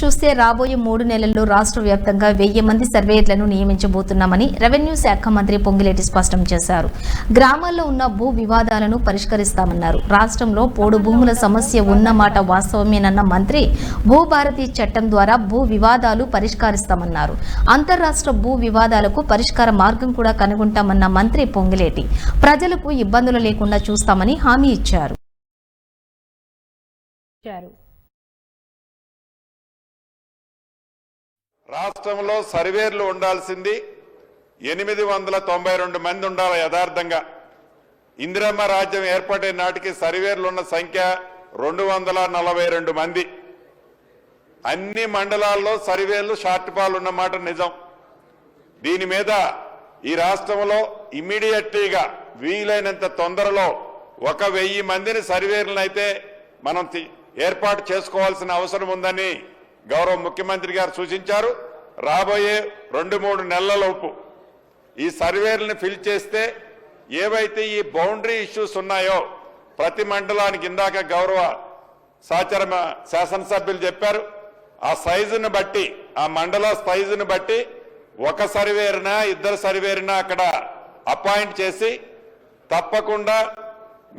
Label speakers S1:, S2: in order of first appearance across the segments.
S1: చూస్తే రాబోయే 3 నెలల్లో రాష్ట్ర వ్యాప్తంగా 1000 మంది సర్వేయర్లను నియమించబోతున్నామని రెవెన్యూ శాఖ మంత్రి పొంగిలేటి స్పష్టం చేశారు. గ్రామాల్లో ఉన్న భూ వివాదాలను పరిష్కరిస్తామన్నారు. రాష్ట్రంలో పోడు భూముల సమస్య ఉన్నమాట వాస్తవమేనన్న మంత్రి భూభారతి చట్టం ద్వారా భూ వివాదాలు పరిష్కరిస్తామన్నారు. అంతర్రాష్ట్ర భూ వివాదాలకు పరిష్కార మార్గం కూడా కనుగొంటామన్న మంత్రి పొంగిలేటి ప్రజలకు ఇబ్బందులు లేకుండా చూస్తామని హామీ ఇచ్చారు.
S2: రాష్ట్రంలో సర్వేర్లు ఉండాల్సింది 892 మంది ఉండాలి. యథార్థంగా ఇందిరమ్మ రాజ్యం ఏర్పడిన నాటికి సర్వేర్లు ఉన్న సంఖ్య 242 మంది. అన్ని మండలాల్లో సర్వేర్లు షార్ట్ ఫాల్ ఉన్నమాట నిజం. దీని మీద ఈ రాష్ట్రంలో ఇమ్మీడియట్లీగా వీలైనంత తొందరలో 1000 మందిని సర్వేర్లను అయితే మనం ఏర్పాటు చేసుకోవాల్సిన అవసరం ఉందని గౌరవ ముఖ్యమంత్రి గారు సూచించారు. రాబోయే 2-3 నెలలలోపు ఈ సర్వేలను ఫిల్ చేస్తే ఏవైతే ఈ బౌండరీ ఇష్యూస్ ఉన్నాయో ప్రతి మండలానికి ఇందాక గౌరవ శాసనసభ్యులు చెప్పారు. ఆ సైజును బట్టి ఆ మండల సైజును బట్టి ఒక సర్వేరినా 2 సర్వేరినా అక్కడ అపాయింట్ చేసి తప్పకుండా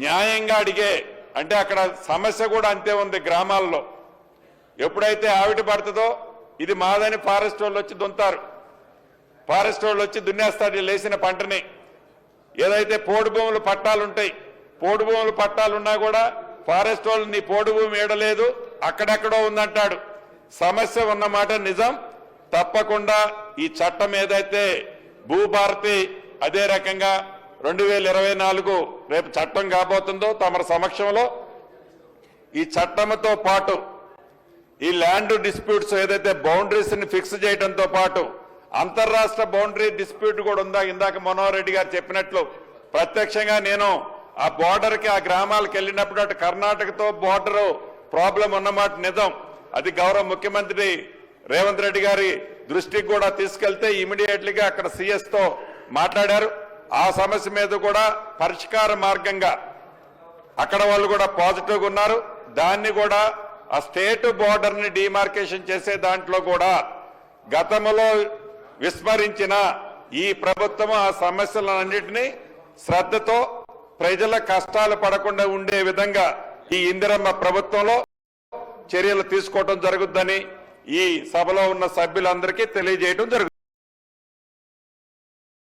S2: న్యాయంగా అడిగే, అంటే అక్కడ సమస్య కూడా అంతే ఉంది. గ్రామాల్లో ఎప్పుడైతే ఆవిడ పడుతుందో ఇది మాదని ఫారెస్ట్ వాళ్ళు వచ్చి దుంతారు. ఫారెస్ట్ వాళ్ళు వచ్చి దున్నేస్తారు లేచిన పంటని. ఏదైతే పోడు భూములు పట్టాలుంటాయి, పోడు భూములు పట్టాలున్నా కూడా ఫారెస్ట్ వాళ్ళు నీ పోడు భూమి ఏడలేదు అక్కడెక్కడో ఉందంటాడు. సమస్య ఉన్నమాట నిజం. తప్పకుండా ఈ చట్టం ఏదైతే భూభారతి అదే రకంగా 2024 రేపు చట్టం కాబోతుందో తమ సమక్షంలో ఈ చట్టంతో పాటు ఈ ల్యాండ్ డిస్ప్యూట్స్ ఏదైతే బౌండరీస్ ని ఫిక్స్ చేయడంతో పాటు అంతర్రాష్ట్ర బౌండరీ డిస్ప్యూట్ కూడా ఉందా. ఇందాక మనోహర్ రెడ్డి గారు చెప్పినట్లు ప్రత్యక్షంగా నేను ఆ బోర్డర్ కి ఆ గ్రామాలకు వెళ్ళినప్పుడు అటు కర్ణాటకతో బోర్డర్ ప్రాబ్లం ఉన్నమాట నిజం. అది గౌరవ ముఖ్యమంత్రి రేవంత్ రెడ్డి గారి దృష్టికి కూడా తీసుకెళ్తే ఇమీడియట్లీగా అక్కడ సిఎస్ తో మాట్లాడారు. ఆ సమస్య మీద కూడా పరిష్కార మార్గంగా అక్కడ వాళ్ళు కూడా పాజిటివ్గా ఉన్నారు. దాన్ని కూడా ఆ స్టేట్ బోర్డర్ ని డిమార్కేషన్ చేసే దాంట్లో కూడా గతంలో విస్మరించిన ఈ ప్రభుత్వం ఆ సమస్యలన్నింటినీ శ్రద్ధతో ప్రజల కష్టాలు పడకుండా ఉండే విధంగా ఈ ఇందిరమ్మ ప్రభుత్వంలో చర్యలు తీసుకోవడం జరుగుతుందని ఈ సభలో ఉన్న సభ్యులందరికీ తెలియజేయడం జరుగుతుంది.